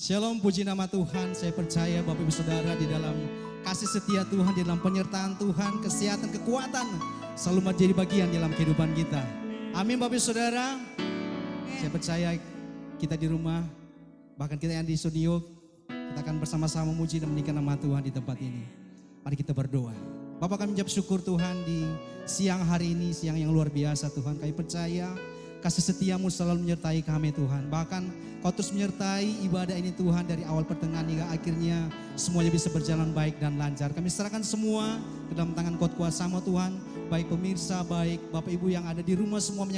Shalom, puji nama Tuhan. Saya percaya Bapak Ibu Saudara di dalam kasih setia Tuhan, di dalam penyertaan Tuhan, kesehatan, kekuatan selalu menjadi bagian dalam kehidupan kita. Amin Bapak Ibu Saudara. Saya percaya kita di rumah, bahkan kita yang di studio, kita akan bersama-sama memuji dan meninggikan nama Tuhan di tempat ini. Mari kita berdoa. Bapak, kami mengucap syukur Tuhan di siang hari ini, siang yang luar biasa Tuhan. Kami percaya kasih setiamu selalu menyertai kami Tuhan. Bahkan Kau terus menyertai ibadah ini Tuhan dari awal pertengahan hingga akhirnya semuanya bisa berjalan baik dan lancar. Kami serahkan semua ke dalam tangan Kau kuasamu Tuhan. Baik pemirsa, baik Bapak Ibu yang ada di rumah semua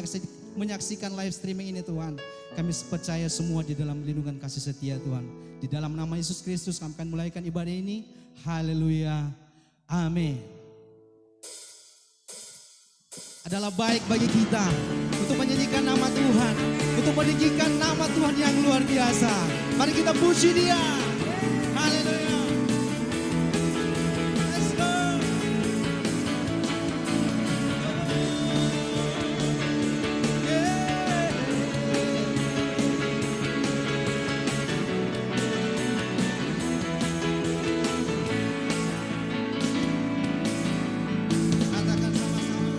menyaksikan live streaming ini Tuhan. Kami percaya semua di dalam lindungan kasih setia Tuhan. Di dalam nama Yesus Kristus kami akan mulaikan ibadah ini. Haleluya. Amin. Adalah baik bagi kita untuk menyanyikan nama Tuhan, untuk meninggikan nama Tuhan yang luar biasa. Mari kita puji Dia. Haleluya. Let's go. Katakan sama-sama.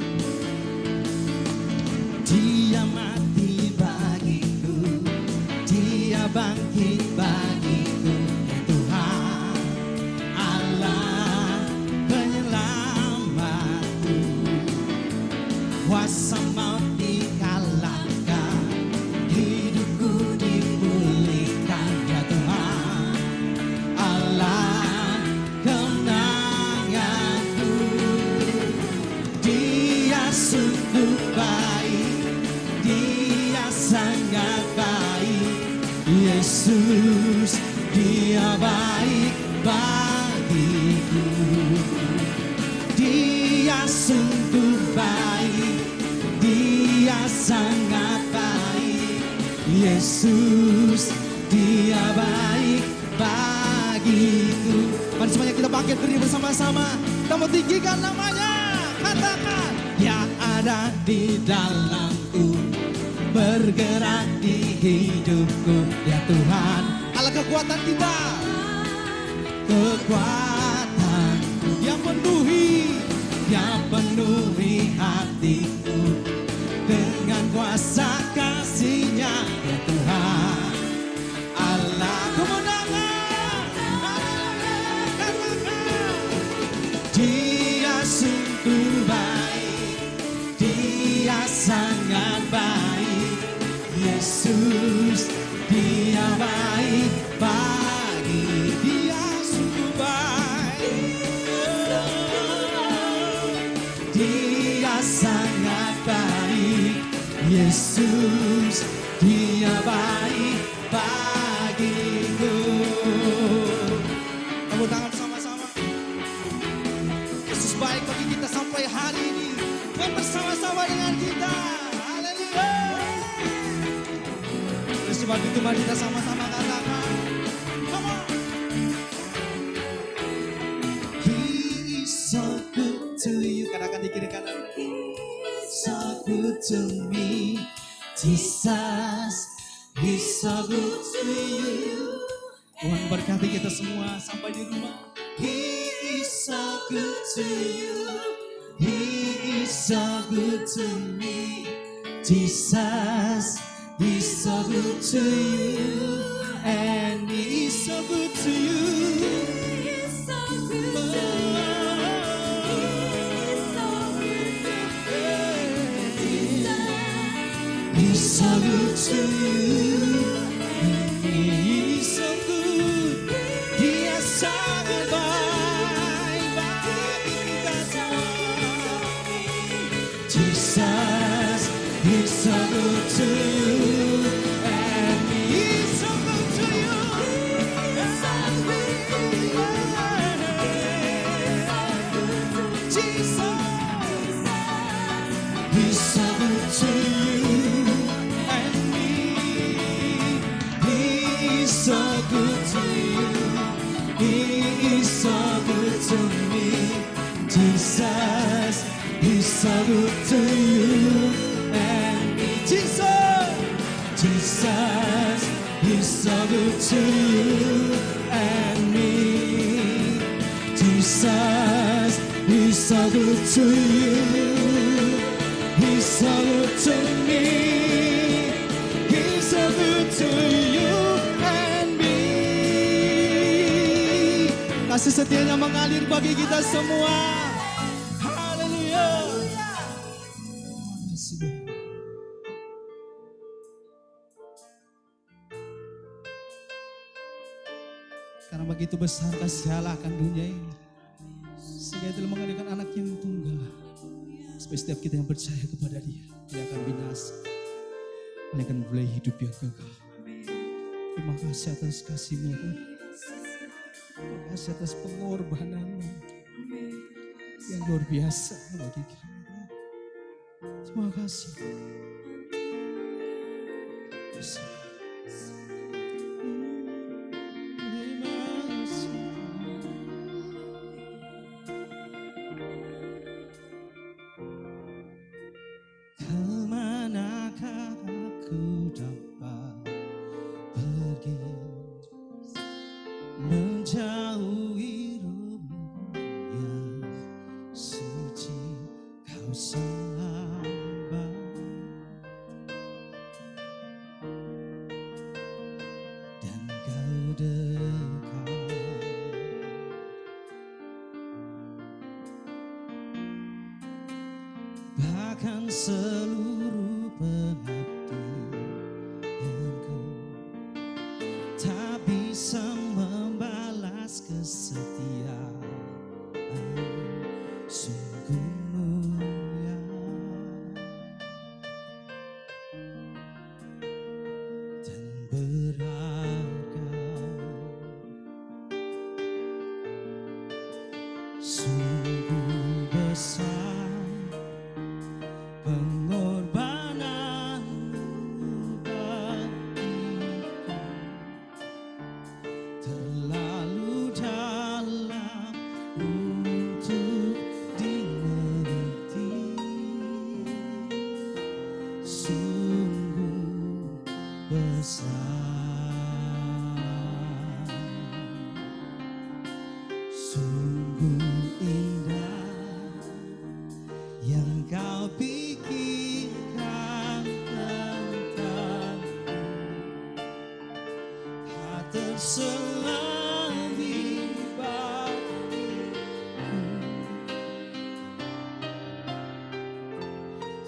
Dia mati bagiku, Dia bangkit bagiku, ya Tuhan Allah penyelamatku. Kuasa maut dikalahkan, hidupku dipulihkan, ya Tuhan Allah kemenanganku. Dia sungguh baik, Dia sangat baik, Yesus, Dia baik bagiku. Dia sungguh baik, Dia sangat baik, Yesus, Dia baik bagiku. Mari semuanya kita bangkit berdiri bersama-sama. Kita mau tinggikan namanya. Katakan, yang ada di dalamku, bergerak di hidupku, ya Tuhan Allah kekuatan kita, kekuatan yang penuhi hatiku dengan kuasa kasih-Nya, ya Tuhan Allah kemenangan. Katakan, Dia sungguh baik, Dia sangat baik, Yesus, Dia baik bagi. Dia sungguh baik, Dia sangat baik, Yesus, Dia baik bagiku. Tepuk tangan bersama-sama. Yesus baik bagi kita sampai hari ini. Tuhan bersama-sama dengan kita. Haleluya. Oleh sebab itu mari kita sama-sama katakan, come on. He is so good to you. Katakan di kiri kanan. He is so good to me. Jesus, He's so good to you. Tuhan berkati kita semua sampai di rumah. He is so good to you. He is so good to me. Jesus, He's so good to you. And He is so good to you. He is so good to you. He's so good to you. He's so good. Dia sangat baik bagi kita semua. Jesus, He's so good to you. And He's so good to you. Jesus, He's so good to you. And me, He's so good to you. He is so good to me. Jesus, He's so good to you. And me, Jesus, Jesus, He's so good to you and me. Jesus, He's so good to you. He's so good to me. He's so good to you and me. Kasih setianya mengalir bagi kita semua. Haleluya. Karena begitu besar kasih Allah akan dunia ini, sehingga telah mengadakan anak yang tunggal, supaya setiap kita yang percaya kepada Dia, Dia akan binasa, Dia akan mulai hidup yang kekal. Terima kasih atas kasih-Mu, terima kasih atas pengorbanan-Mu yang luar biasa bagi kami. Terima kasih. Kemanakah aku dapat pergi menjauhi rohmu yang suci, Kau sahabat, dan Kau dekat. Bahkan seluruh pengabdianku tak bisa membalas kesetiaan, sungguh mulia dan berharga, sungguh besar pengorbananmu bagiku, terlalu dalam untuk dimengerti, sungguh besar, sungguh indah yang Kau pikirkan tentangku, tak terselami bagiku,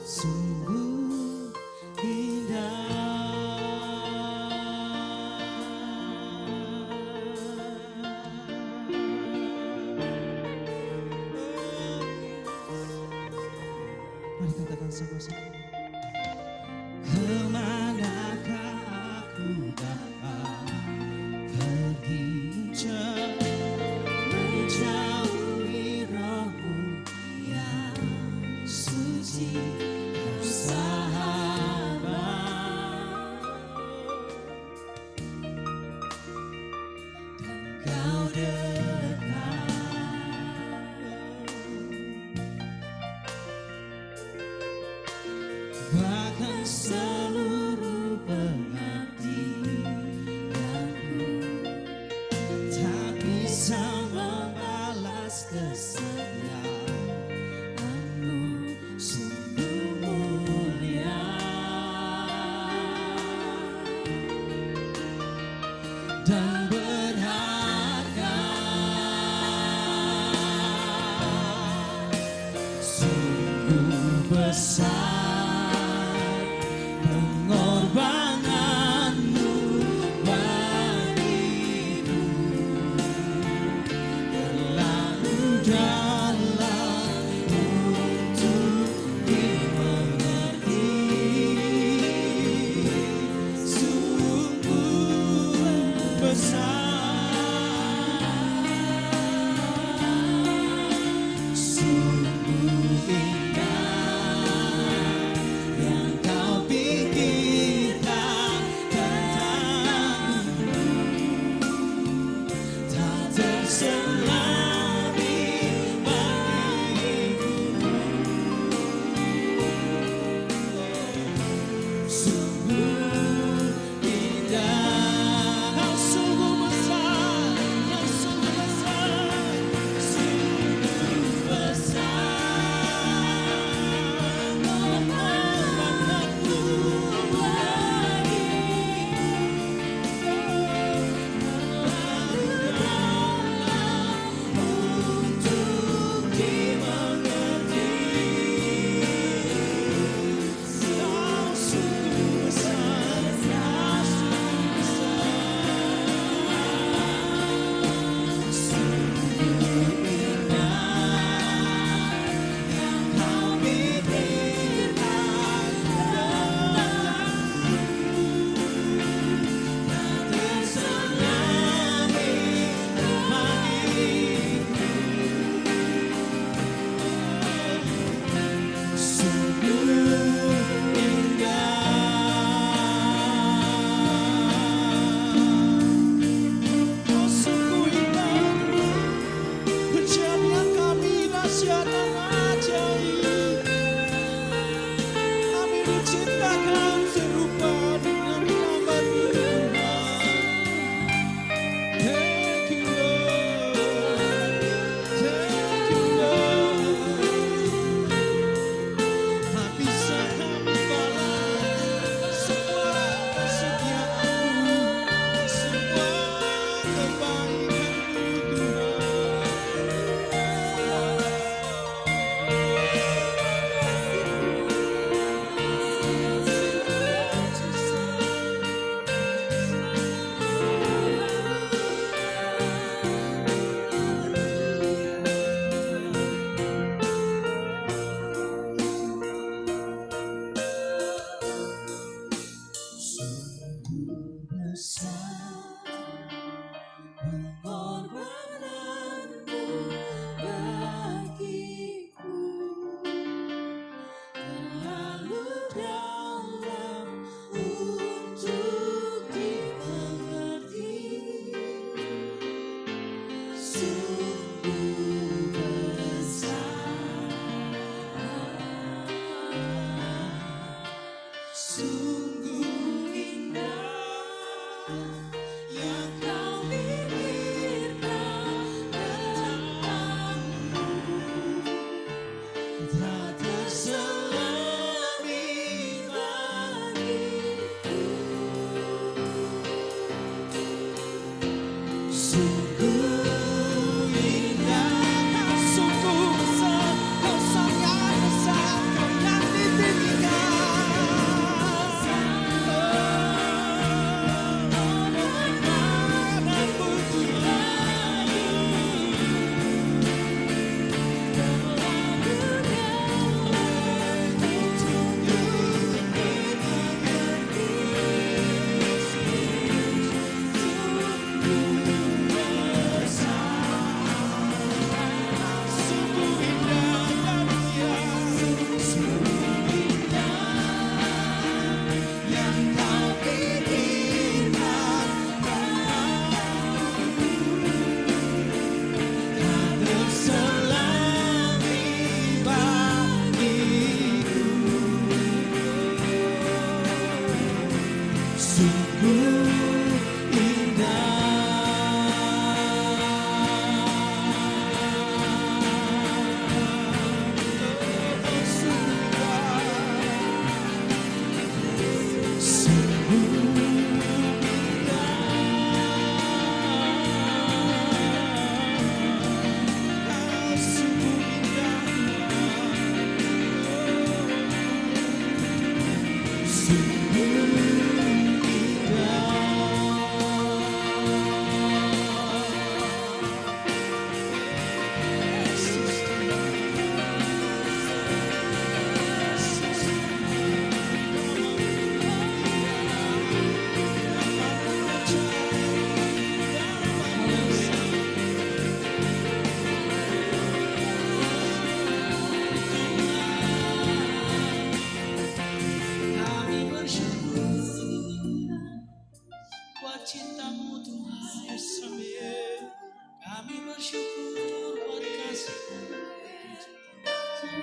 sungguh indah. Mari katakan sama-sama. Kemanakah aku dapat pergi menjauhi rohmu yang suci, Kau sahabat, dan Kau dekat. Bahkan seluruh pengabdianku tak bisa membalas kesetiaan-Mu, sungguh mulia dan berharga,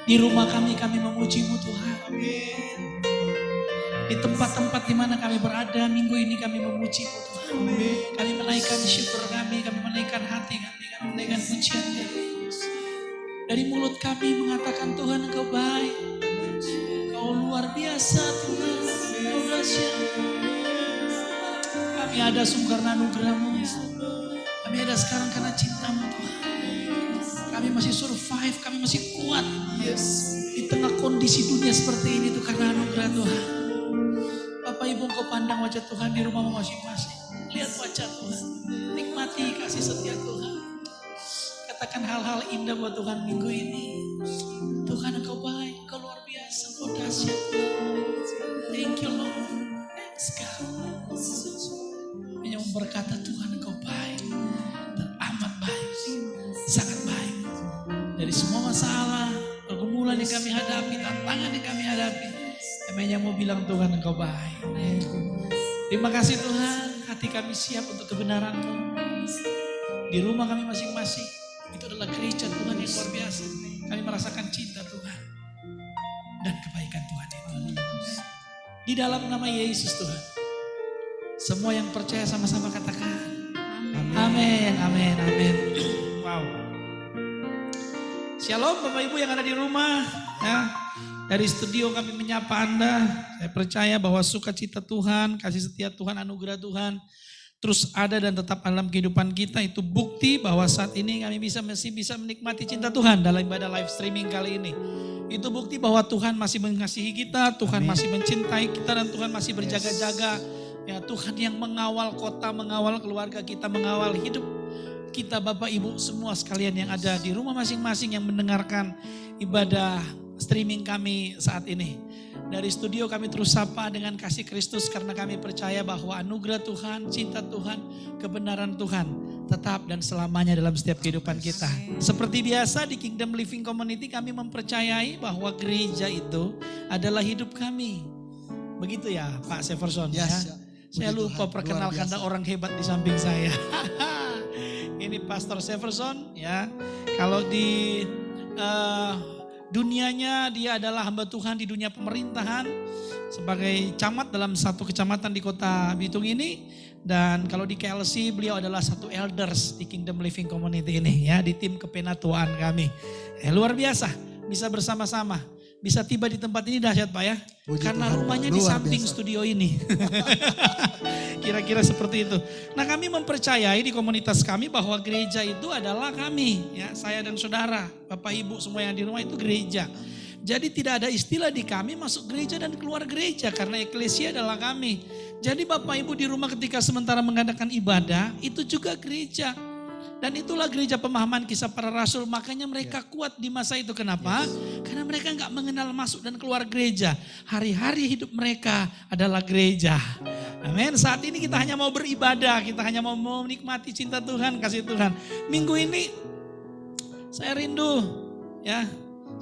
Di rumah kami memuji-Mu Tuhan. Amin. Di tempat-tempat di mana kami berada minggu ini kami memuji-Mu Tuhan. Amin. Kami menaikkan syukur kami menaikkan hati kami menaikkan pujian kami. Dari mulut kami mengatakan Tuhan Engkau baik. Engkau luar biasa Tuhan. Engkau dahsyat. Kami ada karena anugerah-Mu. Kami ada sekarang karena cinta-Mu Tuhan. Kami masih survive, kami masih kuat. Yes. Di tengah kondisi dunia seperti ini itu karena anugerah Tuhan. Bapak Ibu Engkau pandang wajah Tuhan di rumahmu masing-masing. Lihat wajah Tuhan. Nikmati kasih setia Tuhan. Katakan hal-hal indah buat Tuhan minggu ini. Tuhan Engkau baik, Engkau luar biasa, Engkau dahsyat. Thank you Lord. Thanks God. Hanya berkata Tuhan Engkau baik. Dan amat baik. Sangat baik. Dari semua masalah, pergumulan yang kami hadapi, tantangan yang kami hadapi, kami hanya mau bilang Tuhan Engkau baik. Terima kasih Tuhan, hati kami siap untuk kebenaran-Mu. Di rumah kami masing-masing, itu adalah gereja Tuhan yang luar biasa. Kami merasakan cinta Tuhan dan kebaikan Tuhan itu. Di dalam nama Yesus Tuhan, semua yang percaya sama-sama katakan, amin, amin, amin. Wow. Shalom Bapak Ibu yang ada di rumah. Ya. Dari studio kami menyapa Anda. Saya percaya bahwa sukacita Tuhan, kasih setia Tuhan, anugerah Tuhan terus ada dan tetap dalam kehidupan kita. Itu bukti bahwa saat ini kami masih bisa menikmati cinta Tuhan dalam ibadah live streaming kali ini. Itu bukti bahwa Tuhan masih mengasihi kita, Tuhan masih mencintai kita dan Tuhan masih berjaga-jaga. Ya, Tuhan yang mengawal kota, mengawal keluarga kita, mengawal hidup kita Bapak Ibu semua sekalian yang ada di rumah masing-masing yang mendengarkan ibadah streaming kami saat ini. Dari studio kami terus sapa dengan kasih Kristus karena kami percaya bahwa anugerah Tuhan, cinta Tuhan, kebenaran Tuhan tetap dan selamanya dalam setiap kehidupan kita. Seperti biasa di Kingdom Living Community kami mempercayai bahwa gereja itu adalah hidup kami. Begitu ya Pak Severson ya. Saya lupa perkenalkan ada orang hebat di samping saya. Ini Pastor Severson ya. Kalau di dunianya dia adalah hamba Tuhan di dunia pemerintahan sebagai camat dalam satu kecamatan di kota Bitung ini. Dan kalau di KLC beliau adalah satu elders di Kingdom Living Community ini ya, di tim kepenatuan kami. Luar biasa bisa bersama-sama. Bisa tiba di tempat ini dahsyat Pak ya. Karena rumahnya di samping studio ini. Kira-kira seperti itu. Nah kami mempercayai di komunitas kami bahwa gereja itu adalah kami. Ya, saya dan saudara, Bapak Ibu semua yang di rumah itu gereja. Jadi tidak ada istilah di kami masuk gereja dan keluar gereja. Karena eklesia adalah kami. Jadi Bapak Ibu di rumah ketika sementara mengadakan ibadah itu juga gereja. Dan itulah gereja pemahaman Kisah Para Rasul. Makanya mereka kuat di masa itu. Kenapa? Karena mereka gak mengenal masuk dan keluar gereja. Hari-hari hidup mereka adalah gereja. Amin. Saat ini kita hanya mau beribadah. Kita hanya mau menikmati cinta Tuhan, kasih Tuhan. Minggu ini saya rindu ya.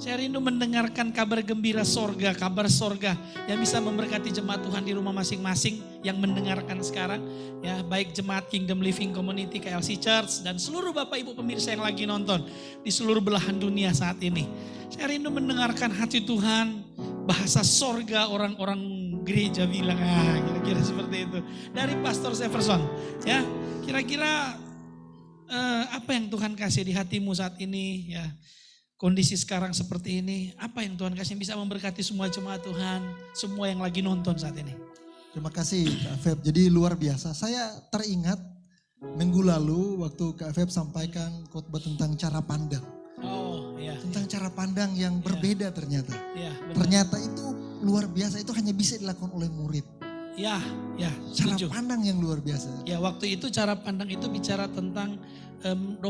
Saya rindu mendengarkan kabar gembira sorga, kabar sorga yang bisa memberkati jemaat Tuhan di rumah masing-masing yang mendengarkan sekarang. Ya, baik jemaat Kingdom Living Community KLC Church dan seluruh Bapak Ibu pemirsa yang lagi nonton di seluruh belahan dunia saat ini. Saya rindu mendengarkan hati Tuhan, bahasa sorga orang-orang gereja bilang, kira-kira seperti itu. Dari Pastor Severson, ya kira-kira apa yang Tuhan kasih di hatimu saat ini ya. Kondisi sekarang seperti ini, apa yang Tuhan kasih bisa memberkati semua jemaat Tuhan, semua yang lagi nonton saat ini. Terima kasih Kak Feb, jadi luar biasa. Saya teringat minggu lalu waktu Kak Feb sampaikan khotbah tentang cara pandang. Oh iya. Tentang cara pandang yang berbeda ternyata. Iya, ternyata itu luar biasa, itu hanya bisa dilakukan oleh murid. Ya, Cara setuju. pandang yang luar biasa. Ya waktu itu cara pandang itu bicara tentang 12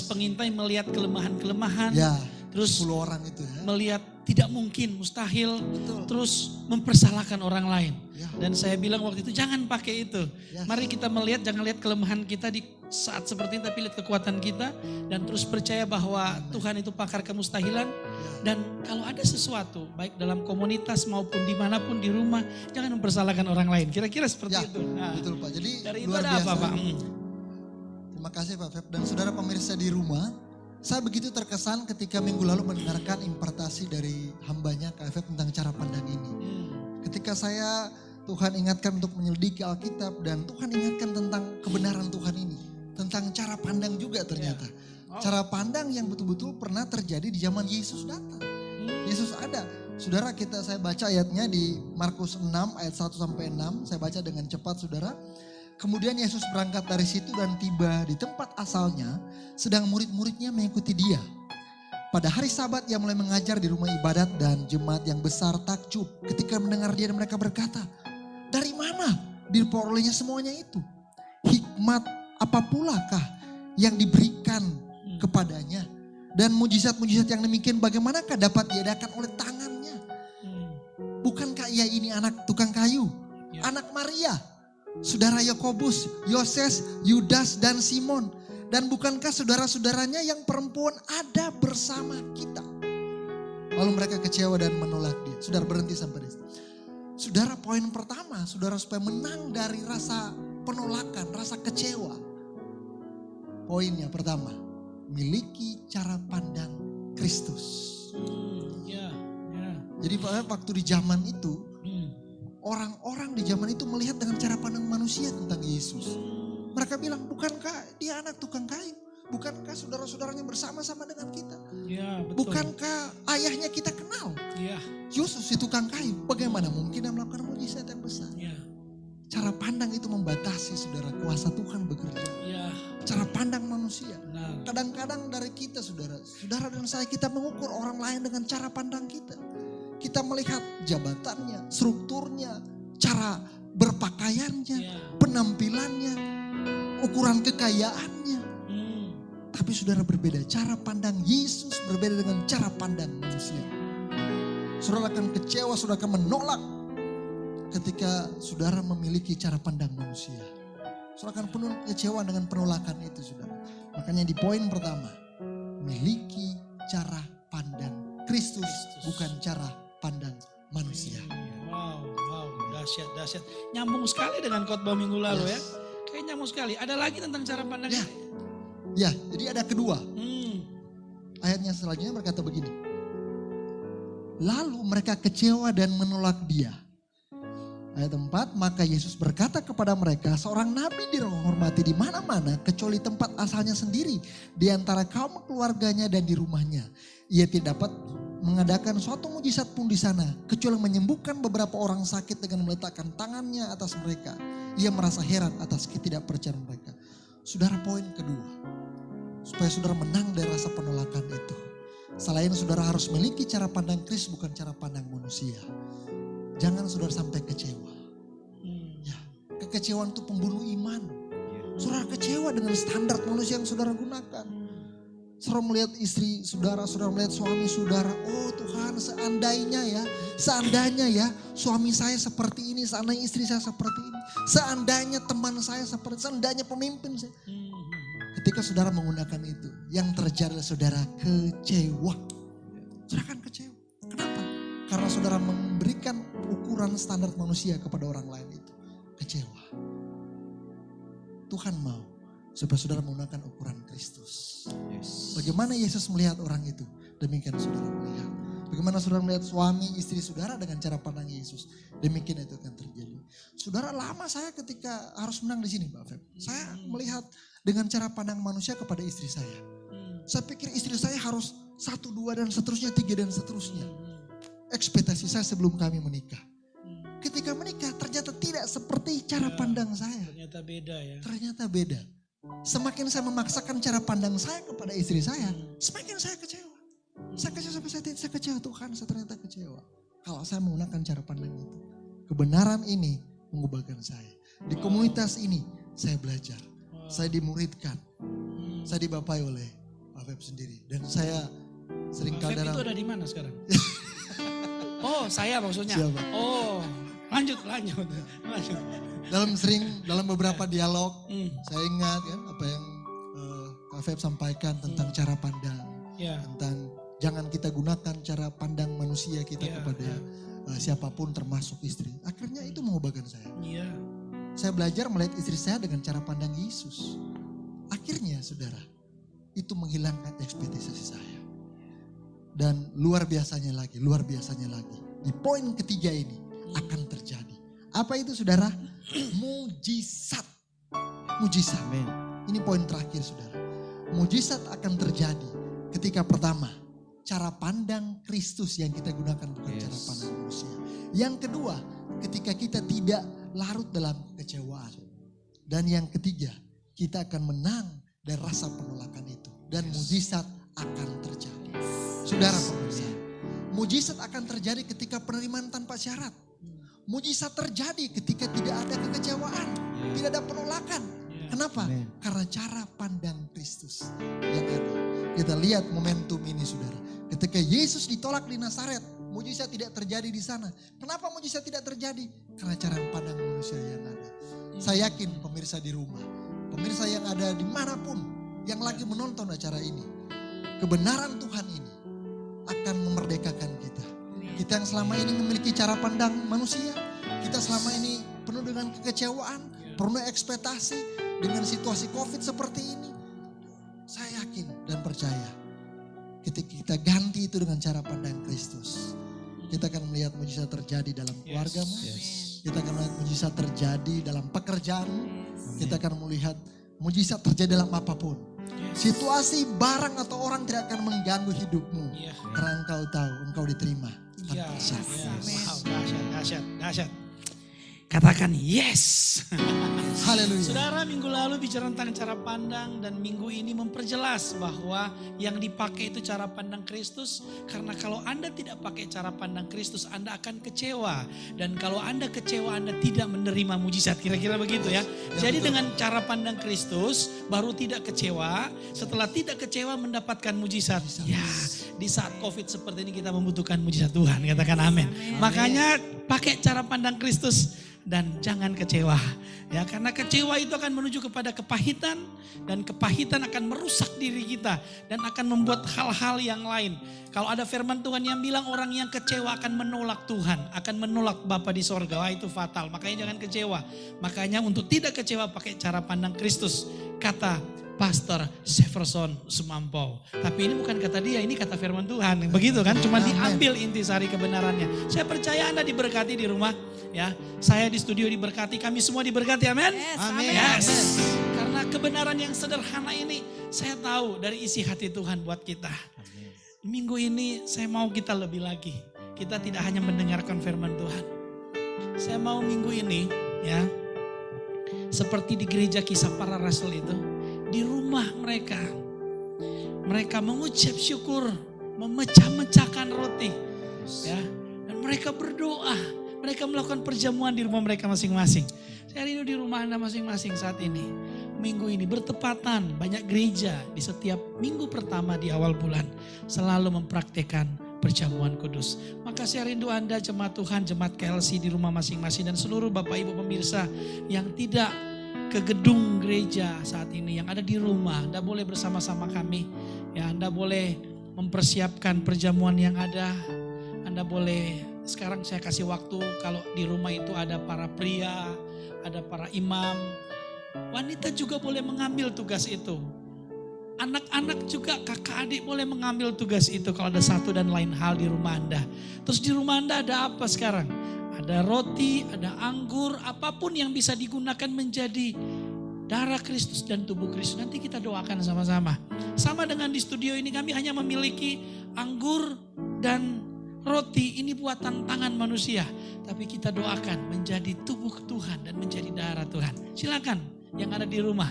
pengintai melihat kelemahan-kelemahan. Ya, terus 10 orang itu ya. melihat tidak mungkin, mustahil. Betul. Terus mempersalahkan orang lain. Ya. Dan saya bilang waktu itu jangan pakai itu. Yes. Mari kita melihat, jangan lihat kelemahan kita di saat seperti ini, tapi lihat kekuatan kita. Dan terus percaya bahwa Tuhan itu pakar kemustahilan. Dan kalau ada sesuatu, baik dalam komunitas maupun dimanapun di rumah, jangan mempersalahkan orang lain. Kira-kira seperti Ya, itu. Nah, betul Pak. Jadi dari itu luar ada biasa. apa Pak? Terima kasih Pak Feb dan saudara pemirsa di rumah. Saya begitu terkesan ketika minggu lalu mendengarkan impartasi dari hambanya Kak Feb tentang cara pandang ini. Ketika saya Tuhan ingatkan untuk menyelidiki Alkitab dan Tuhan ingatkan tentang kebenaran Tuhan ini. Tentang cara pandang juga ternyata. Cara pandang yang betul-betul pernah terjadi di zaman Yesus datang. Yesus ada. Saudara saya baca ayatnya di Markus 6 ayat 1 sampai 6. Saya baca dengan cepat saudara. Kemudian Yesus berangkat dari situ dan tiba di tempat asalnya, sedang murid-muridnya mengikuti dia. Pada hari Sabat ia mulai mengajar di rumah ibadat dan jemaat yang besar takjub ketika mendengar dia dan mereka berkata, dari mana diperolehnya semuanya itu? Hikmat apa pula kah yang diberikan kepadanya? Dan mujizat-mujizat yang demikian bagaimanakah dapat diadakan oleh tangannya? Bukankah ia ini anak tukang kayu? Anak Maria? Saudara Yakobus, Yoses, Yudas dan Simon. Dan bukankah saudara-saudaranya yang perempuan ada bersama kita? Lalu mereka kecewa dan menolak dia. Saudara berhenti sampai di situ. Saudara poin pertama, saudara supaya menang dari rasa penolakan, rasa kecewa. Poinnya pertama, miliki cara pandang Kristus. Jadi waktu di zaman itu, orang-orang di zaman itu melihat dengan cara pandang manusia tentang Yesus. Mereka bilang, bukankah dia anak tukang kayu? Bukankah saudara-saudaranya bersama-sama dengan kita? Ya, betul. Bukankah ayahnya kita kenal? Ya. Yesus si tukang kayu. Bagaimana mungkin dia melakukan mujizat yang besar? Ya. Cara pandang itu membatasi saudara, kuasa Tuhan bekerja. Ya. Cara pandang manusia. Benar. Kadang-kadang dari kita saudara dan saya kita mengukur orang lain dengan cara pandang kita. Kita melihat jabatannya, strukturnya, cara berpakaiannya, penampilannya, ukuran kekayaannya. Tapi saudara berbeda, cara pandang Yesus berbeda dengan cara pandang manusia. Saudara akan kecewa, saudara akan menolak ketika saudara memiliki cara pandang manusia. Saudara akan penuh kecewa dengan penolakan itu, saudara. Makanya di poin pertama, miliki cara pandang Kristus, bukan cara pandang manusia. Wow, dahsyat. Nyambung sekali dengan khotbah minggu lalu ya. Kayak nyambung sekali. Ada lagi tentang cara pandang ini? Ya, jadi ada kedua. Ayatnya selanjutnya berkata begini. Lalu mereka kecewa dan menolak dia. Ayat 4, maka Yesus berkata kepada mereka, seorang nabi dihormati di mana-mana kecuali tempat asalnya sendiri, di antara kaum keluarganya dan di rumahnya. Ia tidak dapat mengadakan suatu mujizat pun di sana, kecuali menyembuhkan beberapa orang sakit dengan meletakkan tangannya atas mereka. Ia merasa heran atas ketidakpercayaan mereka. Saudara, poin kedua, supaya saudara menang dari rasa penolakan itu. Selain saudara harus memiliki cara pandang Kristus, bukan cara pandang manusia. Jangan saudara sampai kecewa. Ya, kekecewaan itu pembunuh iman. Saudara kecewa dengan standar manusia yang saudara gunakan. Saudara melihat istri saudara, saudara melihat suami saudara. Oh Tuhan, seandainya ya suami saya seperti ini, seandainya istri saya seperti ini. Seandainya teman saya seperti, seandainya pemimpin saya. Ketika saudara menggunakan itu, yang terjadi adalah saudara kecewa. Saudara akan kecewa. Kenapa? Karena saudara memberikan ukuran standar manusia kepada orang lain itu. Kecewa. Tuhan mau supaya saudara menggunakan ukuran Kristus. Bagaimana Yesus melihat orang itu, demikian saudara melihat. Bagaimana saudara melihat suami istri saudara dengan cara pandang Yesus, demikian itu akan terjadi. Saudara, lama saya ketika harus menang di sini Pak Feb. Saya melihat dengan cara pandang manusia kepada istri saya. Saya pikir istri saya harus 1, 2 dan seterusnya, 3 dan seterusnya. Ekspektasi saya sebelum kami menikah. Ketika menikah ternyata tidak seperti cara pandang saya. Ternyata beda ya. Ternyata beda. Semakin saya memaksakan cara pandang saya kepada istri saya, semakin saya kecewa. Saya kecewa sampai saya kecewa, Tuhan, saya ternyata kecewa. Kalau saya menggunakan cara pandang itu. Kebenaran ini mengubahkan saya. Di komunitas ini saya belajar. Saya dimuridkan. Saya dibapai oleh Pak Feb sendiri. Dan saya seringkali Feb itu ada di mana sekarang? Oh, saya maksudnya. Siapa? Oh, lanjut. Dalam beberapa dialog, saya ingat kan apa yang Kak Feb sampaikan tentang cara pandang. Tentang jangan kita gunakan cara pandang manusia kita kepada siapapun termasuk istri. Akhirnya itu mengubahkan saya. Saya belajar melihat istri saya dengan cara pandang Yesus. Akhirnya saudara, itu menghilangkan ekspektasi saya. Dan luar biasanya lagi. Di poin ketiga ini akan terjadi. Apa itu saudara? Mujizat. Amin. Ini poin terakhir saudara. Mujizat akan terjadi ketika pertama, cara pandang Kristus yang kita gunakan bukan cara pandang manusia. Yang kedua, ketika kita tidak larut dalam kekecewaan. Dan yang ketiga, kita akan menang dari rasa penolakan itu. Dan mujizat akan terjadi. Saudara pemirsa, mujizat akan terjadi ketika penerimaan tanpa syarat. Mujizat terjadi ketika tidak ada kekecewaan, tidak ada penolakan. Kenapa? Karena cara pandang Kristus yang ada. Kita lihat momentum ini saudara. Ketika Yesus ditolak di Nazaret, mujizat tidak terjadi di sana. Kenapa mujizat tidak terjadi? Karena cara pandang manusia yang ada. Saya yakin pemirsa di rumah, pemirsa yang ada dimanapun, yang lagi menonton acara ini, kebenaran Tuhan ini akan memerdekakan kita. Kita yang selama ini memiliki cara pandang manusia, kita selama ini penuh dengan kekecewaan, penuh ekspektasi dengan situasi COVID seperti ini. Saya yakin dan percaya ketika kita ganti itu dengan cara pandang Kristus, kita akan melihat mujizat terjadi dalam keluargamu, kita akan melihat mujizat terjadi dalam pekerjaanmu, kita akan melihat mujizat terjadi dalam apapun. Situasi, barang atau orang tidak akan mengganggu hidupmu. Karena engkau tahu, engkau diterima. Dahsyat. Katakan yes. Haleluya. Saudara, minggu lalu bicara tentang cara pandang dan minggu ini memperjelas bahwa yang dipakai itu cara pandang Kristus. Karena kalau Anda tidak pakai cara pandang Kristus, Anda akan kecewa. Dan kalau Anda kecewa, Anda tidak menerima mujizat. Kira-kira begitu ya. Jadi dengan cara pandang Kristus baru tidak kecewa. Setelah tidak kecewa mendapatkan mujizat. Ya, Di saat COVID seperti ini kita membutuhkan mujizat Tuhan. Katakan amin. Makanya pakai cara pandang Kristus dan jangan kecewa. Ya, karena kecewa itu akan menuju kepada kepahitan dan kepahitan akan merusak diri kita dan akan membuat hal-hal yang lain. Kalau ada firman Tuhan yang bilang orang yang kecewa akan menolak Tuhan, akan menolak Bapa di sorga. Wah, itu fatal. Makanya jangan kecewa. Makanya untuk tidak kecewa pakai cara pandang Kristus. Kata Pastor Jefferson Sumampau. Tapi ini bukan kata dia, ini kata firman Tuhan. Begitu kan, cuma diambil intisari kebenarannya. Saya percaya Anda diberkati di rumah. Ya, saya di studio diberkati, kami semua diberkati, amin. Amin. Yes. Karena kebenaran yang sederhana ini, saya tahu dari isi hati Tuhan buat kita. Minggu ini saya mau kita lebih lagi. Kita tidak hanya mendengarkan firman Tuhan. Saya mau minggu ini, ya, seperti di gereja Kisah Para Rasul itu, di rumah mereka mengucap syukur, memecah-mecahkan roti, ya, dan mereka berdoa, mereka melakukan perjamuan di rumah mereka masing-masing. Saya rindu di rumah Anda masing-masing saat ini. Minggu ini bertepatan banyak gereja di setiap minggu pertama di awal bulan selalu mempraktekkan perjamuan kudus. Maka saya rindu Anda jemaat Tuhan, jemaat KLC di rumah masing-masing dan seluruh Bapak Ibu pemirsa yang tidak ke gedung gereja saat ini, yang ada di rumah, Anda boleh bersama-sama kami. Ya, Anda boleh mempersiapkan perjamuan yang ada. Anda boleh, sekarang saya kasih waktu, kalau di rumah itu ada para pria, ada para imam. Wanita juga boleh mengambil tugas itu. Anak-anak juga, kakak adik boleh mengambil tugas itu kalau ada satu dan lain hal di rumah Anda. Terus di rumah Anda ada apa sekarang? Ada roti, ada anggur, apapun yang bisa digunakan menjadi darah Kristus dan tubuh Kristus. Nanti kita doakan sama-sama. Sama dengan di studio ini kami hanya memiliki anggur dan roti, ini buatan tangan manusia. Tapi kita doakan menjadi tubuh Tuhan dan menjadi darah Tuhan. Silakan yang ada di rumah.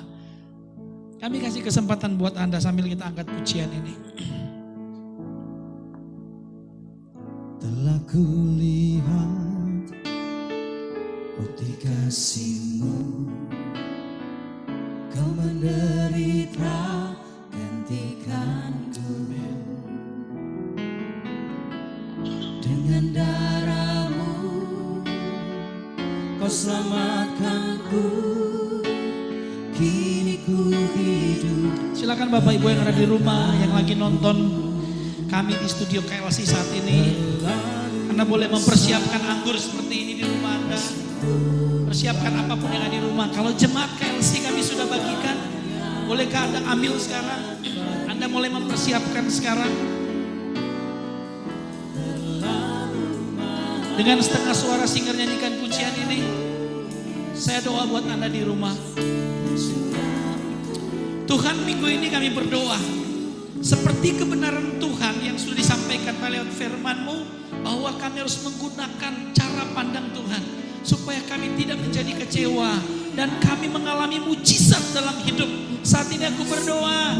Kami kasih kesempatan buat Anda sambil kita angkat pujian ini. Telah kulihat bukti kasih-Mu, Kau menderita gantikanku. Dengan darah-Mu Kau selamatkanku, kini ku hidup. Silakan Bapak Ibu yang ada di rumah, yang lagi nonton kami di studio KLC saat ini, Anda boleh mempersiapkan anggur seperti ini di rumah Anda. Persiapkan apapun yang ada di rumah. Kalau jemaat KLC kami sudah bagikan, bolehkah Anda ambil sekarang? Anda mulai mempersiapkan sekarang. Dengan setengah suara singer nyanyikan pujian ini, saya doa buat Anda di rumah. Tuhan, minggu ini kami berdoa, seperti kebenaran Tuhan yang sudah disampaikan lewat firman-Mu, bahwa kami harus menggunakan cara pandang Tuhan, supaya kami tidak menjadi kecewa, dan kami mengalami mujizat dalam hidup. Saat ini aku berdoa,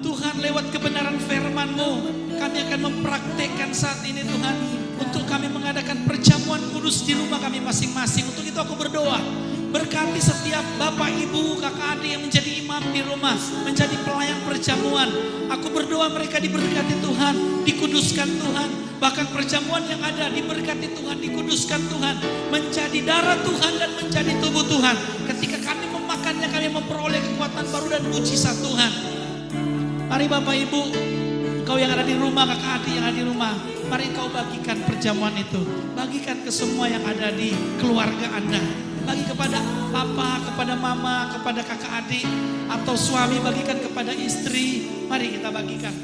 Tuhan, lewat kebenaran firman-Mu, kami akan mempraktekkan saat ini Tuhan, untuk kami mengadakan perjamuan kudus di rumah kami masing-masing. Untuk itu aku berdoa, berkati setiap bapak, ibu, kakak, adik yang menjadi imam di rumah, menjadi pelayan perjamuan. Aku berdoa mereka diberkati Tuhan, dikuduskan Tuhan. Bahkan perjamuan yang ada diberkati Tuhan, dikuduskan Tuhan, menjadi darah Tuhan dan menjadi tubuh Tuhan. Ketika kami memakannya, kami memperoleh kekuatan baru dan mujizat Tuhan. Mari Bapak Ibu, kau yang ada di rumah, kakak adik yang ada di rumah, mari kau bagikan perjamuan itu. Bagikan ke semua yang ada di keluarga Anda. Bagi kepada papa, kepada mama, kepada kakak adik, atau suami, bagikan kepada istri. Mari kita bagikan.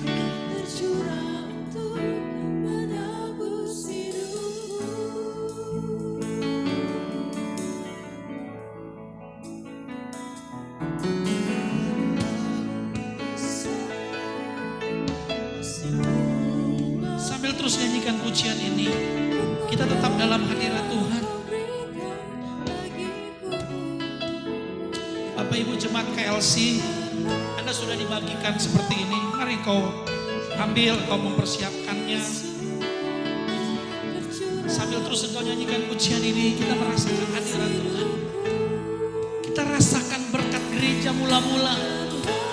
Sambil terus nyanyikan pujian ini, kita tetap dalam hadirat Tuhan. Bapak Ibu jemaat KLC, Anda sudah dibagikan seperti ini. Mari kau ambil, kau mempersiapkannya. Sambil terus engkau nyanyikan pujian ini, kita merasakan hadirat Tuhan. Kita rasakan berkat gereja mula-mula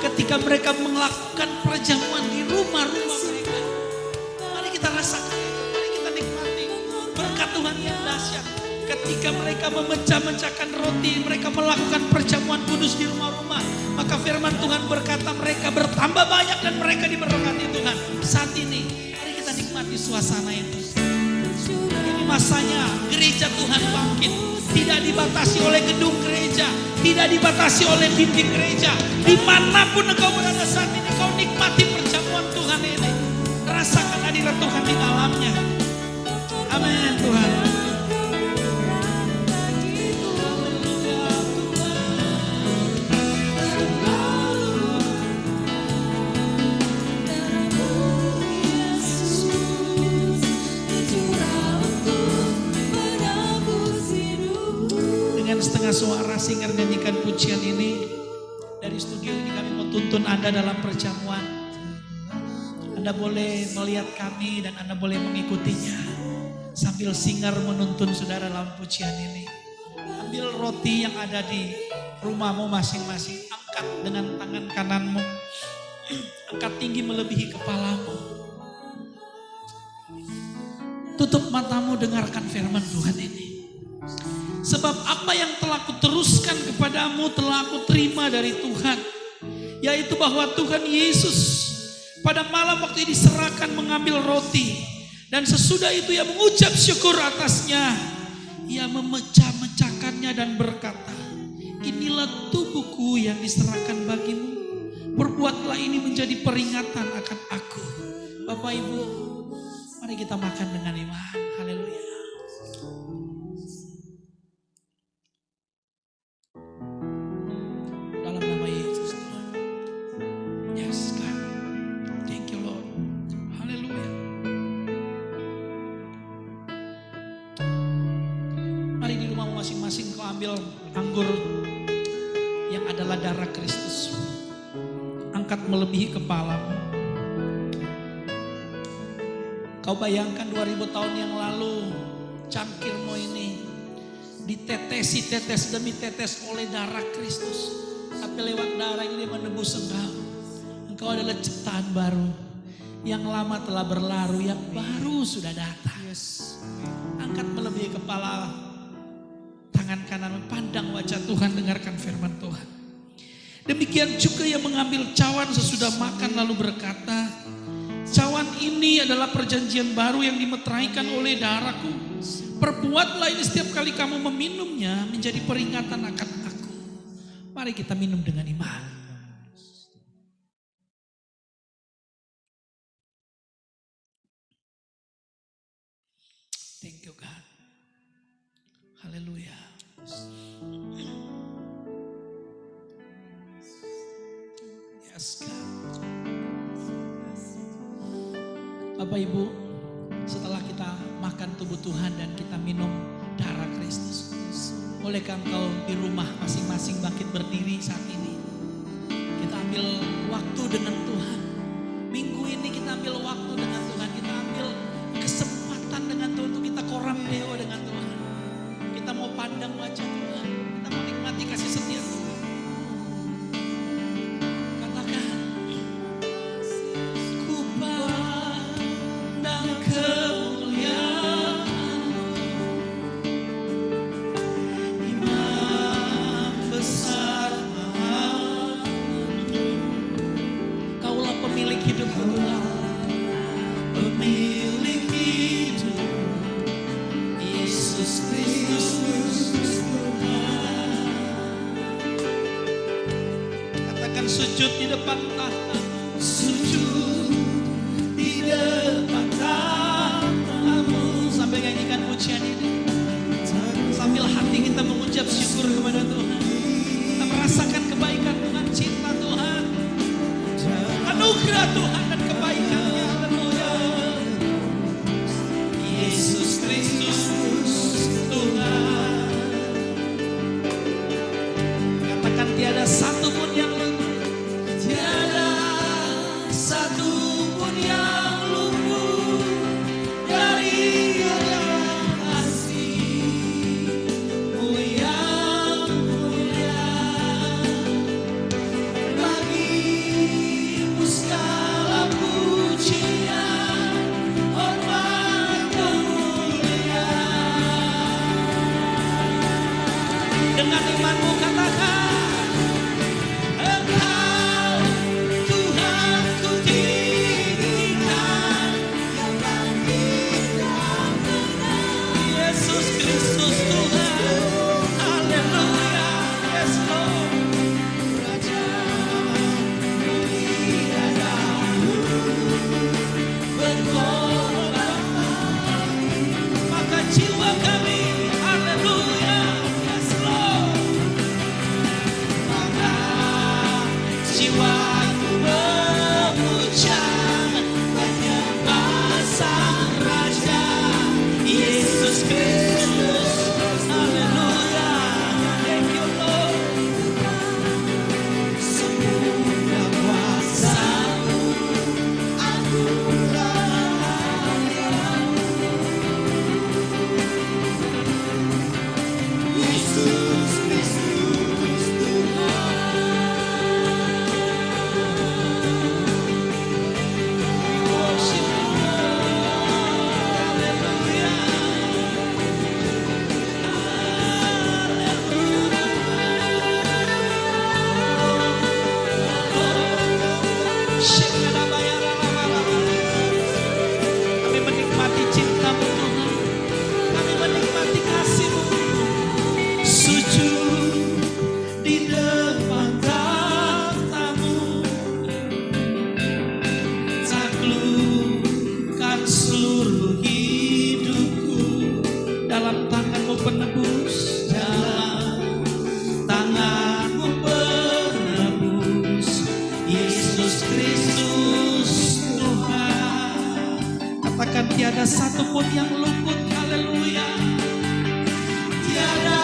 ketika mereka melakukan perjamuan di rumah-rumah mereka. rasakan itu. Mari kita nikmati berkat Tuhan yang dahsyat. Ketika mereka memecah-mecahkan roti, mereka melakukan perjamuan kudus di rumah-rumah. Maka firman Tuhan berkata mereka bertambah banyak dan mereka diberkati Tuhan. Saat ini, mari kita nikmati suasana itu. Ini masanya gereja Tuhan bangkit. Tidak dibatasi oleh gedung gereja. Tidak dibatasi oleh dinding gereja. Dimanapun engkau berada saat ini, kau nikmati perjamuan Tuhan ini. Rasakan hadirat Tuhan di dalamnya. Amin Tuhan. Setengah suara singer nyanyikan pujian ini. Dari studio ini kami mau tuntun Anda dalam perjamuan. Anda boleh melihat kami dan Anda boleh mengikutinya. Sambil singer menuntun saudara dalam pujian ini. Ambil roti yang ada di rumahmu masing-masing. Angkat dengan tangan kananmu. Angkat tinggi melebihi kepalamu. Tutup matamu, dengarkan firman Tuhan ini. Sebab apa yang telah kuteruskan kepadamu telah aku terima dari Tuhan. Yaitu bahwa Tuhan Yesus pada malam waktu diserahkan mengambil roti. Dan sesudah itu ia mengucap syukur atasnya. Ia memecah-mecahkannya dan berkata, inilah tubuhku yang diserahkan bagimu. Perbuatlah ini menjadi peringatan akan aku. Bapak Ibu, mari kita makan dengan iman. Haleluya. Masing-masing kau ambil anggur yang adalah darah Kristus. Angkat melebihi kepalamu. Kau bayangkan 2000 tahun yang lalu cangkirmu ini ditetesi tetes demi tetes oleh darah Kristus. Tapi lewat darah ini menebus engkau. Engkau adalah ciptaan baru. Yang lama telah berlalu, yang baru sudah datang. Angkat melebihi kepala. Tangan kanan pandang wajah Tuhan, dengarkan firman Tuhan. Demikian juga yang mengambil cawan sesudah makan lalu berkata, cawan ini adalah perjanjian baru yang dimeteraikan oleh darahku. Perbuatlah ini setiap kali kamu meminumnya menjadi peringatan akan aku. Mari kita minum dengan iman. Thank you God. Haleluya. Yes, God. Bapak Ibu, setelah kita makan tubuh Tuhan dan kita minum darah Kristus, bolehkah engkau di rumah masing-masing bangkit berdiri saat ini? Kita ambil waktu dengan Tuhan. Minggu ini kita ambil waktu dengan Tuhan. Kita ambil kesempatan dengan Tuhan untuk kita korambeo dengan Tuhan. Kita mau pandang wajah Tuhan. Kita mau nikmati kasih setia Tuhan. Katakan, ku pandang kemuliaan-Mu, Imam besar Maha-Mu. Kaulah pemilik hidup Tuhan, pemilik hidup Yesus Kristus. Katakan sujud di depan tahta, sujud di depan tahta-Mu. Sambil nyanyikan pujian ini, sambil hati kita mengucap syukur kepada Tuhan. Kita merasakan kebaikan Tuhan, cinta Tuhan, anugerah Tuhan dan kebaikannya. Haleluya. Yesus Kristus Tuhan. Katakan tiada satu pun yang luput, tiada satu pun yang luput dari kasih-Mu yang mulia. Bagi-Mu segala pujian, hormat di depan tahtamu. Taklukkan seluruh hidupku dalam tanganmu penebus, dalam tanganmu penebus, Yesus Kristus Tuhan. Katakan tiada satupun yang luput, haleluya. Tiada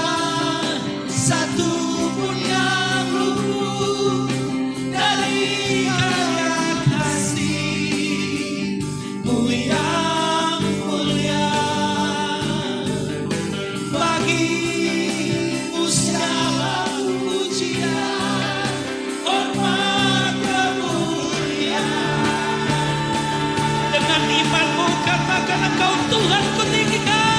satupun yang luput dari karya kasih-Mu yang mulia. Bagi-Mu segala pujian, hormat, kemuliaan. Dengan imanmu katakan Engkau Tuhan ku tinggikan.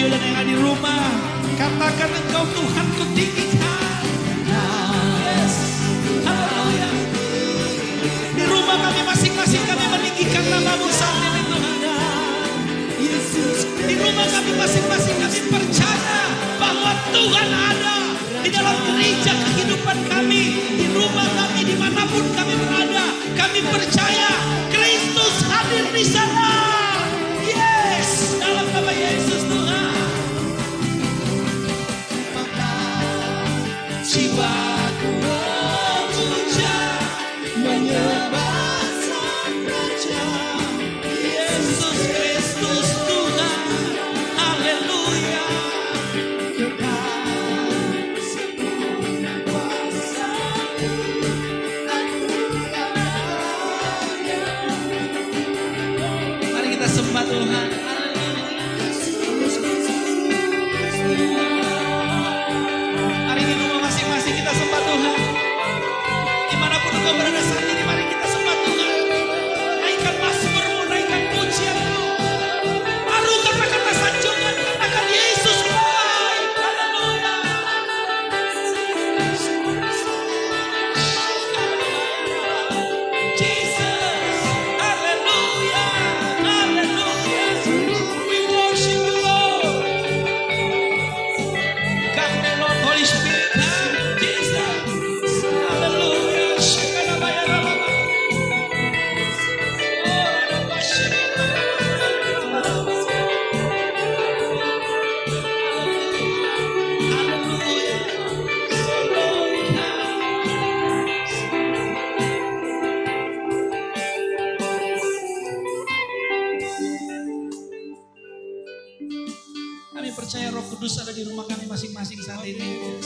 Dan yang ada di rumah, katakan Engkau Tuhan ku tinggikan. Yes, haleluya. Di rumah kami masing-masing kami meninggikan nama-Mu saat ini Tuhan. Di rumah kami masing-masing kami percaya bahwa Tuhan ada di dalam gereja kehidupan kami, di rumah kami, dimanapun kami berada. Kami percaya Kristus hadir di sana. Yes, dalam nama Yesus Tuhan. Jiwaku memuja, menyembah Sang Raja, Yesus Kristus Tuhan, haleluya. Kekal sempurna kuasa-Mu, anugerahnya. Mari kita sembah Tuhan, haleluya. Hari ini rumah masing-masing kita sembah Tuhan. Dimanapun engkau berada saat ini, mari kita sembah Tuhan. Naikkan mazmur-Mu, naikkan pujian-Mu. Baru kata-kata sanjungan, katakan Yesus baik. Haleluya. Jesus, haleluya, haleluya. We worship You, Lord. Come, Lord, Holy Spirit, Jesus, haleluya. Kami percaya Roh Kudus ada di rumah kami masing-masing saat ini,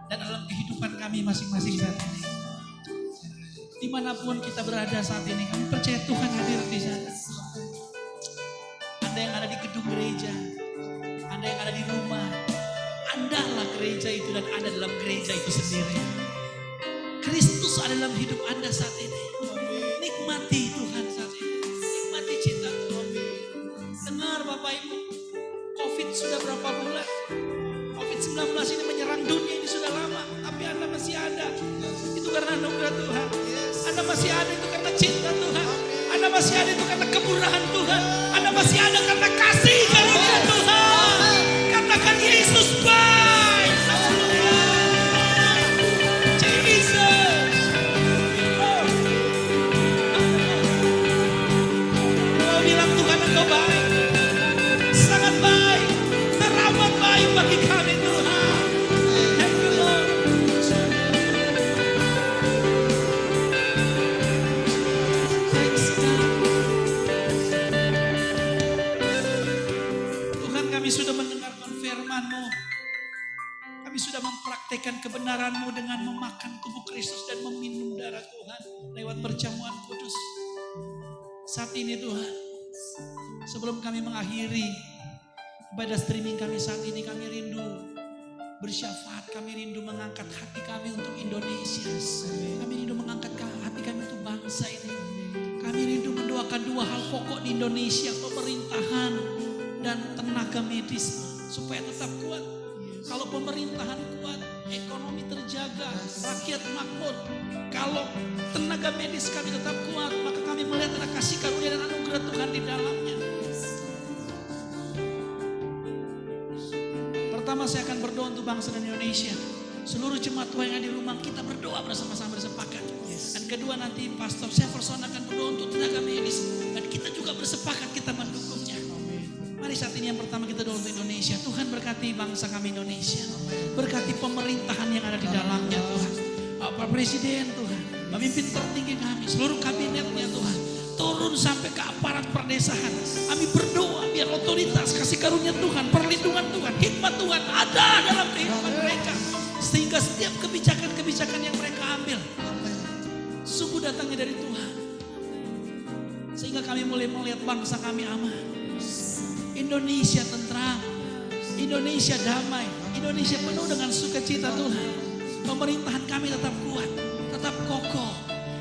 dan dalam kehidupan kami masing-masing saat ini. Dimanapun kita berada saat ini, kami percaya Tuhan hadir di sana. Anda yang ada di gedung gereja, Anda yang ada di rumah, Anda adalah gereja itu dan Anda dalam gereja itu sendiri. Kristus ada dalam hidup Anda saat ini. Nikmati Tuhan saat ini, nikmati cinta Tuhan. Dengar Bapak Ibu, COVID sudah berapa bulan? COVID-19 ini menyerang dunia ini sudah lama, tapi Anda masih ada. Itu karena anugerah Tuhan. Anda masih ada itu karena cinta Tuhan. Anda masih ada itu karena kemurahan Tuhan. Anda masih ada karena kasih karunia Tuhan. Katakan Yesus baik. Haleluya. Jesus. Oh, bilang Tuhan Engkau baik. Sangat baik. Teramat baik bagi kami Tuhan. Thank you Lord. Thanks God. mempraktekkan kebenaran-Mu dengan memakan tubuh Kristus dan meminum darah Tuhan lewat perjamuan kudus. Saat ini Tuhan, sebelum kami mengakhiri ibadah streaming kami saat ini, kami rindu bersyafaat, kami rindu mengangkat hati kami untuk Indonesia. Kami rindu mengangkat hati kami untuk bangsa ini. Kami rindu mendoakan dua hal pokok di Indonesia, pemerintahan dan tenaga medis supaya tetap kuat. Kalau pemerintahan kuat, ekonomi terjaga, rakyat makmur. Kalau tenaga medis kami tetap kuat, maka kami melihat ada kasih karunia dan anugerah Tuhan di dalamnya. Pertama saya akan berdoa untuk bangsa dan Indonesia. Seluruh jemaat Tuhan yang ada di rumah, kita berdoa bersama-sama bersepakat. Dan kedua nanti Pastor Jefferson akan berdoa untuk tenaga medis. Dan kita juga bersepakat kita mendukungnya. Mari saat ini yang pertama kita doa untuk Indonesia. Tuhan berkati bangsa kami Indonesia. Berkati pemerintahan yang ada di dalamnya Tuhan. Pak Presiden Tuhan, pemimpin tertinggi kami, seluruh kabinetnya Tuhan. Turun sampai ke aparat perdesaan. Kami berdoa biar otoritas, kasih karunia Tuhan, perlindungan Tuhan, hikmat Tuhan ada dalam kehidupan mereka. Sehingga setiap kebijakan-kebijakan yang mereka ambil, sungguh datangnya dari Tuhan. Sehingga kami mulai melihat bangsa kami aman. Indonesia tentram, Indonesia damai, Indonesia penuh dengan sukacita Tuhan. Pemerintahan kami tetap kuat, tetap kokoh.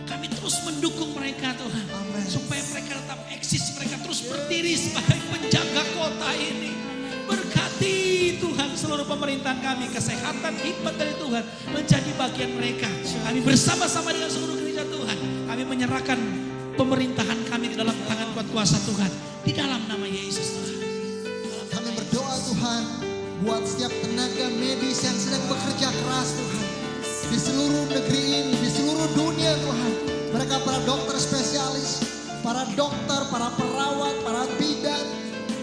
Kami terus mendukung mereka Tuhan. Supaya mereka tetap eksis, mereka terus berdiri sebagai penjaga kota ini. Berkati Tuhan seluruh pemerintahan kami, kesehatan, hikmat dari Tuhan menjadi bagian mereka. Kami bersama-sama dengan seluruh gereja Tuhan, kami menyerahkan pemerintahan kami ke dalam tangan kuat kuasa Tuhan. Di dalam nama Yesus Tuhan. Kami berdoa Tuhan buat setiap tenaga medis yang sedang bekerja keras Tuhan. Di seluruh negeri ini, di seluruh dunia Tuhan. Mereka para dokter spesialis, para dokter, para perawat, para bidan.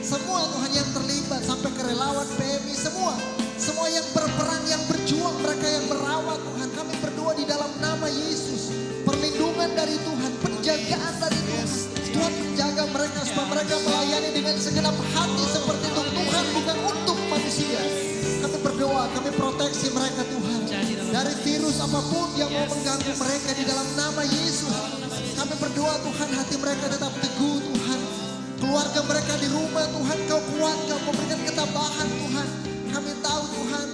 Semua Tuhan yang terlibat sampai ke relawan PMI semua. Semua yang berperang, yang berjuang, mereka yang merawat Tuhan. Kami berdoa di dalam nama Yesus. Perlindungan dari Tuhan, penjagaan dari Tuhan. Tuhan menjaga mereka supaya mereka melayani dengan segenap hati seperti itu Tuhan, bukan untuk manusia. Kami berdoa, kami proteksi mereka Tuhan. Dari virus apapun yang mau mengganggu mereka di dalam nama Yesus. Kami berdoa Tuhan, hati mereka tetap teguh Tuhan. Keluarga mereka di rumah Tuhan, Kau kuatkan, Kau berikan ketabahan Tuhan. Kami tahu Tuhan,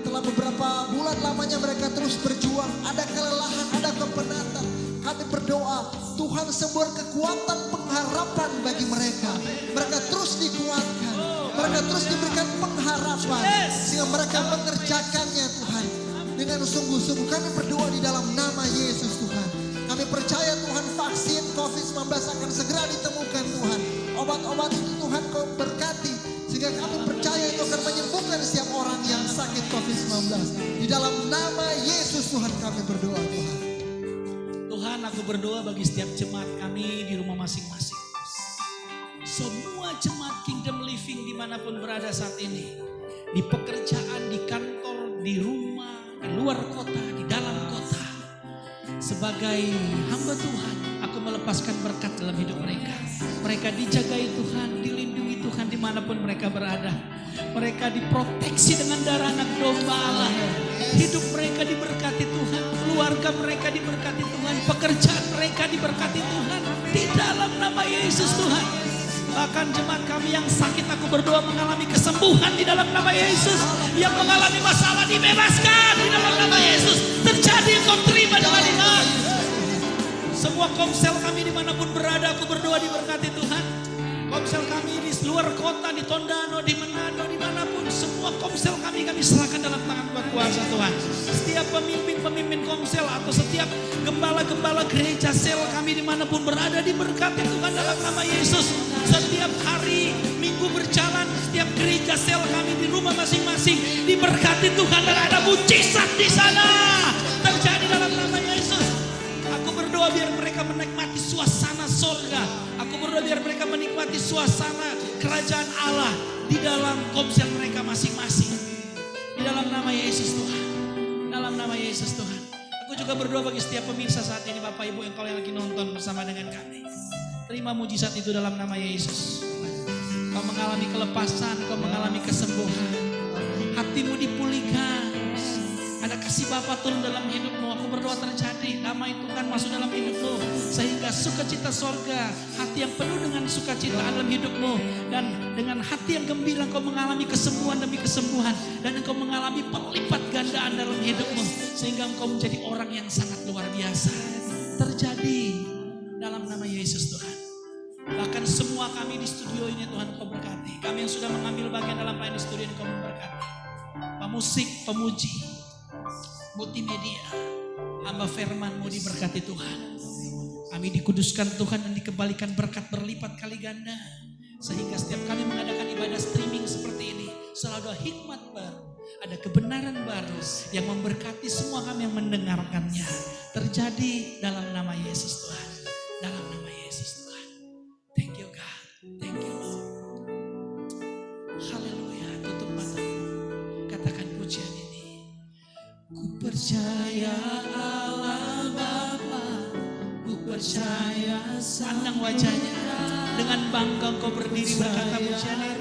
telah beberapa bulan lamanya mereka terus berjuang. Ada kelelahan, ada kepenatan. Kami berdoa, Tuhan sebuah kekuatan pengharapan bagi mereka. Mereka terus dikuatkan. Mereka terus diberikan pengharapan. Sehingga mereka mengerjakannya Tuhan. Dengan sungguh-sungguh kami berdoa di dalam nama Yesus Tuhan. Kami percaya Tuhan vaksin COVID-19 akan segera ditemukan Tuhan. Obat-obat itu Tuhan Kau berkati. Sehingga kami percaya itu akan menyembuhkan setiap orang yang sakit COVID-19. Di dalam nama Yesus Tuhan kami berdoa Tuhan. Tuhan, aku berdoa bagi setiap jemaat kami di rumah masing-masing. Semua jemaat Kingdom Living dimanapun berada saat ini. Di pekerjaan, di kantor, di rumah, di luar kota, di dalam kota. Sebagai hamba Tuhan, aku melepaskan berkat dalam hidup mereka. Mereka dijagai Tuhan, dilindungi Tuhan dimanapun mereka berada. Mereka diproteksi dengan darah anak domba Allah. Hidup mereka diberkati Tuhan. Keluarga mereka diberkati Tuhan. Pekerjaan mereka diberkati Tuhan. Di dalam nama Yesus Tuhan. Bahkan jemaat kami yang sakit, aku berdoa mengalami kesembuhan di dalam nama Yesus. Yang mengalami masalah dibebaskan di dalam nama Yesus. Terjadi kau terima dengan iman. Semua komsel kami dimanapun berada, aku berdoa diberkati Tuhan. Komsel kami di luar kota, di Tondano, di Manado, dimanapun. Semua komsel kami serahkan dalam tangan kuat kuasa Tuhan. Setiap pemimpin-pemimpin komsel atau setiap gembala-gembala gereja sel kami dimanapun berada diberkati Tuhan dalam nama Yesus. Setiap hari minggu berjalan, setiap gereja sel kami di rumah masing-masing diberkati Tuhan dan ada mujizat di sana terjadi dalam nama Yesus. Aku berdoa biar mereka menikmati suasana surga. Aku berdoa biar mereka menikmati suasana kerajaan Allah di dalam komsel mereka masing-masing. Di dalam nama Yesus Tuhan. Dalam nama Yesus Tuhan. Aku juga berdoa bagi setiap pemirsa saat ini, Bapak Ibu yang kalian lagi nonton bersama dengan kami. Terima mujizat itu dalam nama Yesus. Kau mengalami kelepasan, kau mengalami kesembuhan. Hatimu dipulihkan. Ada kasih Bapa turun dalam hidupmu. Aku berdoa terjadi damai Tuhan masuk dalam hidupmu. Sehingga sukacita sorga, hati yang penuh dengan sukacita dalam hidupmu. Dan dengan hati yang gembira engkau mengalami kesembuhan demi kesembuhan. Dan engkau mengalami perlipat gandaan dalam hidupmu. Sehingga engkau menjadi orang yang sangat luar biasa. Terjadi dalam nama Yesus Tuhan. Bahkan semua kami di studio ini Tuhan engkau berkati. Kami yang sudah mengambil bagian dalam pelayanan di studio ini engkau memberkati. Pemusik, pemuji, multimedia, hamba firman-Mu diberkati Tuhan. Kami dikuduskan Tuhan dan dikembalikan berkat berlipat kali ganda. Sehingga setiap kami mengadakan ibadah streaming seperti ini, selalu ada hikmat baru, ada kebenaran baru yang memberkati semua kami yang mendengarkannya. Terjadi dalam nama Yesus Tuhan. Dalam nama Yesus Tuhan. Thank you God. Thank you Lord. Haleluya. Tutup matamu. Katakan pujian ini. Ku percaya Allah Bapa, ku percaya pandang wajahnya. Dengan bangga engkau berdiri berkata pujian ini.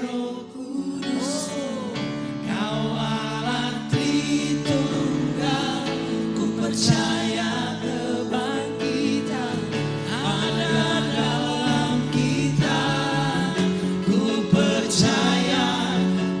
Kau Allah Tritunggal, ku percaya kebangkitan ada dalam kita. Ku percaya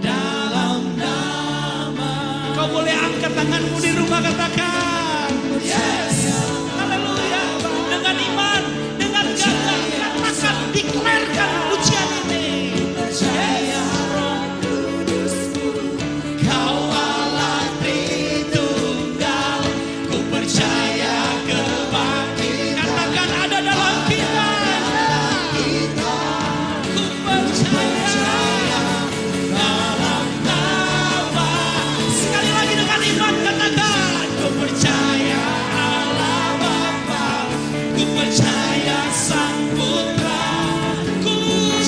dalam nama. Kau boleh angkat tanganmu di rumah katakan. Yes. Haleluya. Dengan iman, dengan gagah katakan, deklarkan pujian ini. Percaya Roh Kudus-Mu, Kau Allah Tritunggal, ku percaya kebangkitan. Katakan ada dalam kita. Ku percaya dalam nama. Sekali lagi dengan iman katakan. Ku percaya Allah Bapa, ku percaya Sang Putra, ku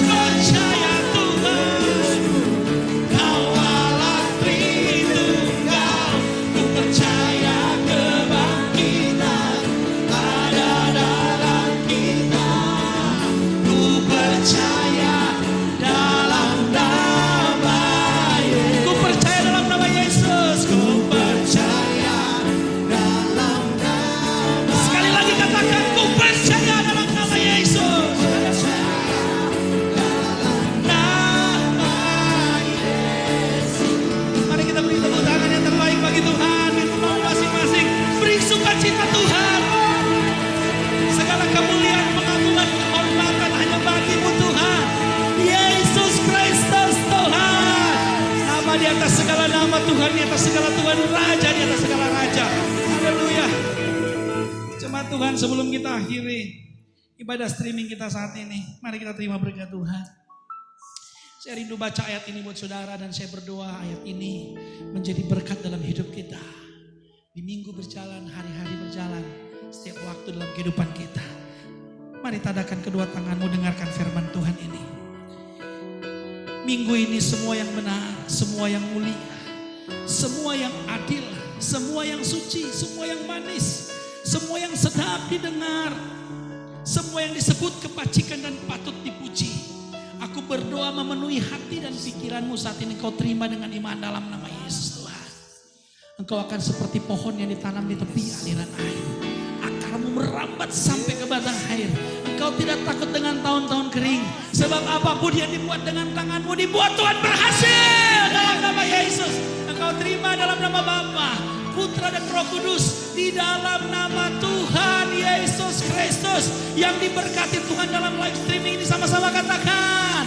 percaya Tuhan, Kau Allah Tritunggal, ku percaya kebangkitan ada dalam kita. Ku percaya dalam nama Yesus. Ku percaya dalam nama Yesus. Ku percaya dalam nama. Sekali lagi katakan, ku percaya dalam nama Yesus. Nama Yesus. Mari kita beri tepuk tangan yang terbaik bagi Tuhan di rumah masing-masing. Beri sukacita Tuhan. Segala kemuliaan, pengagungan, kehormatan hanya bagi-Mu Tuhan. Yesus Kristus Tuhan. Nama di atas segala nama, Tuhan di atas segala Tuhan, Raja di atas segala Raja. Haleluya. Jemaat Tuhan, sebelum kita akhiri ibadah streaming kita saat ini, mari kita terima berkat Tuhan. Saya rindu baca ayat ini buat saudara dan saya berdoa ayat ini menjadi berkat dalam hidup kita. Di minggu berjalan, hari-hari berjalan, setiap waktu dalam kehidupan kita. Mari tadakan kedua tanganmu, dengarkan firman Tuhan ini. Minggu ini semua yang benar, semua yang mulia, semua yang adil, semua yang suci, semua yang manis, semua yang sedap didengar, semua yang disebut kebajikan dan patut dipuji. Aku berdoa memenuhi hati dan pikiranmu saat ini, kau terima dengan iman dalam nama Yesus Tuhan. Engkau akan seperti pohon yang ditanam di tepi aliran air. Akarmu merambat sampai ke batang air. Engkau tidak takut dengan tahun-tahun kering. Sebab apapun yang dibuat dengan tanganmu, dibuat Tuhan berhasil dalam nama Yesus. Engkau terima dalam nama Bapa, Putra dan Roh Kudus, di dalam nama Tuhan Yesus Kristus yang diberkati Tuhan dalam live streaming ini. Sama-sama katakan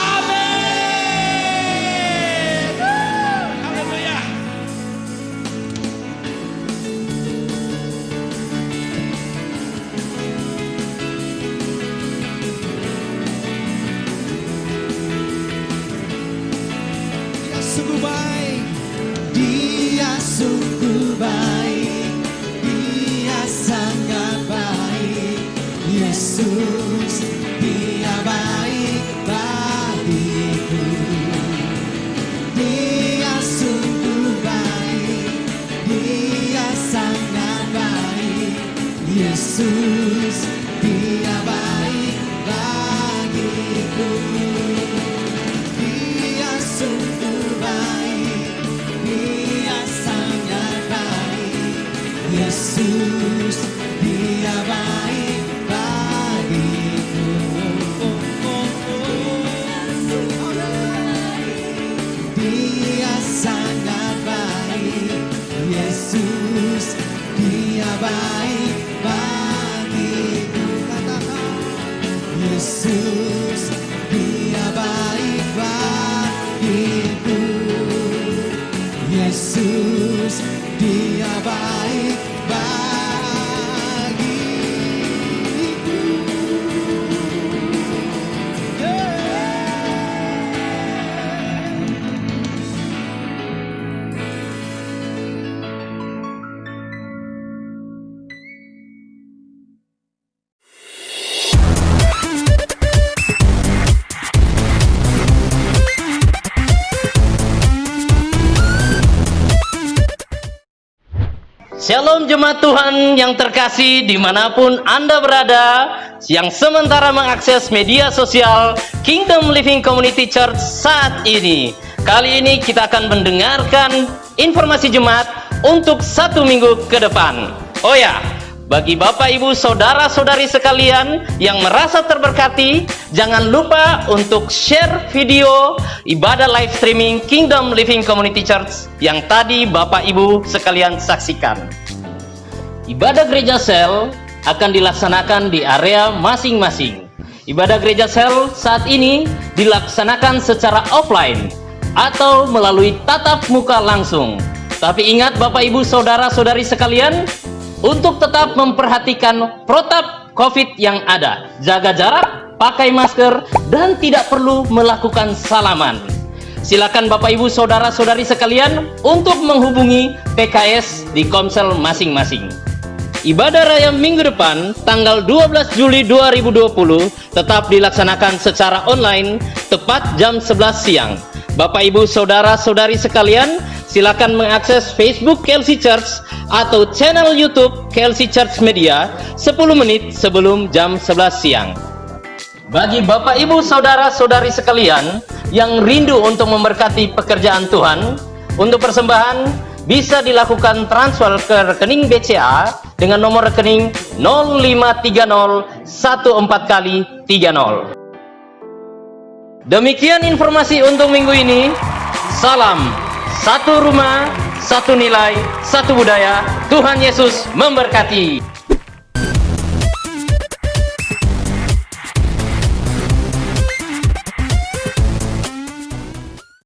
amin. Haleluya. Dia sungguh baik, Dia sungguh baik, Dia sangat baik. Yesus, Dia baik bagiku. Dia sungguh baik, Dia sangat baik. Yesus, Dia baik bagiku. Dia sungguh baik, Dia sangat baik. Yesus, Dia baik bagiku. Dia sangat baik. Yesus, Dia baik bagiku. Katakan, Yesus, Dia baik bagiku. Yesus, Dia baik bagiku. Shalom jemaat Tuhan yang terkasih dimanapun Anda berada, yang sementara mengakses media sosial Kingdom Living Community Church saat ini. Kali ini kita akan mendengarkan informasi jemaat untuk 1 minggu ke depan. Oh ya, bagi Bapak Ibu Saudara-saudari sekalian yang merasa terberkati, jangan lupa untuk share video ibadah live streaming Kingdom Living Community Church yang tadi Bapak Ibu sekalian saksikan. Ibadah gereja sel akan dilaksanakan di area masing-masing. Ibadah gereja sel saat ini dilaksanakan secara offline atau melalui tatap muka langsung. Tapi ingat Bapak Ibu Saudara-saudari sekalian, untuk tetap memperhatikan protap COVID yang ada. Jaga jarak, pakai masker, dan tidak perlu melakukan salaman. Silakan Bapak Ibu Saudara-saudari sekalian untuk menghubungi PKS di komsel masing-masing. Ibadah raya minggu depan, tanggal 12 Juli 2020, tetap dilaksanakan secara online, tepat jam 11 siang. Bapak Ibu Saudara-saudari sekalian, silakan mengakses Facebook KLC Church atau channel YouTube KLC Church Media 10 menit sebelum jam 11 siang. Bagi Bapak Ibu Saudara-saudari sekalian yang rindu untuk memberkati pekerjaan Tuhan, untuk persembahan bisa dilakukan transfer ke rekening BCA dengan nomor rekening 053014 kali 30. Demikian informasi untuk minggu ini. Salam, satu rumah, satu nilai, satu budaya. Tuhan Yesus memberkati.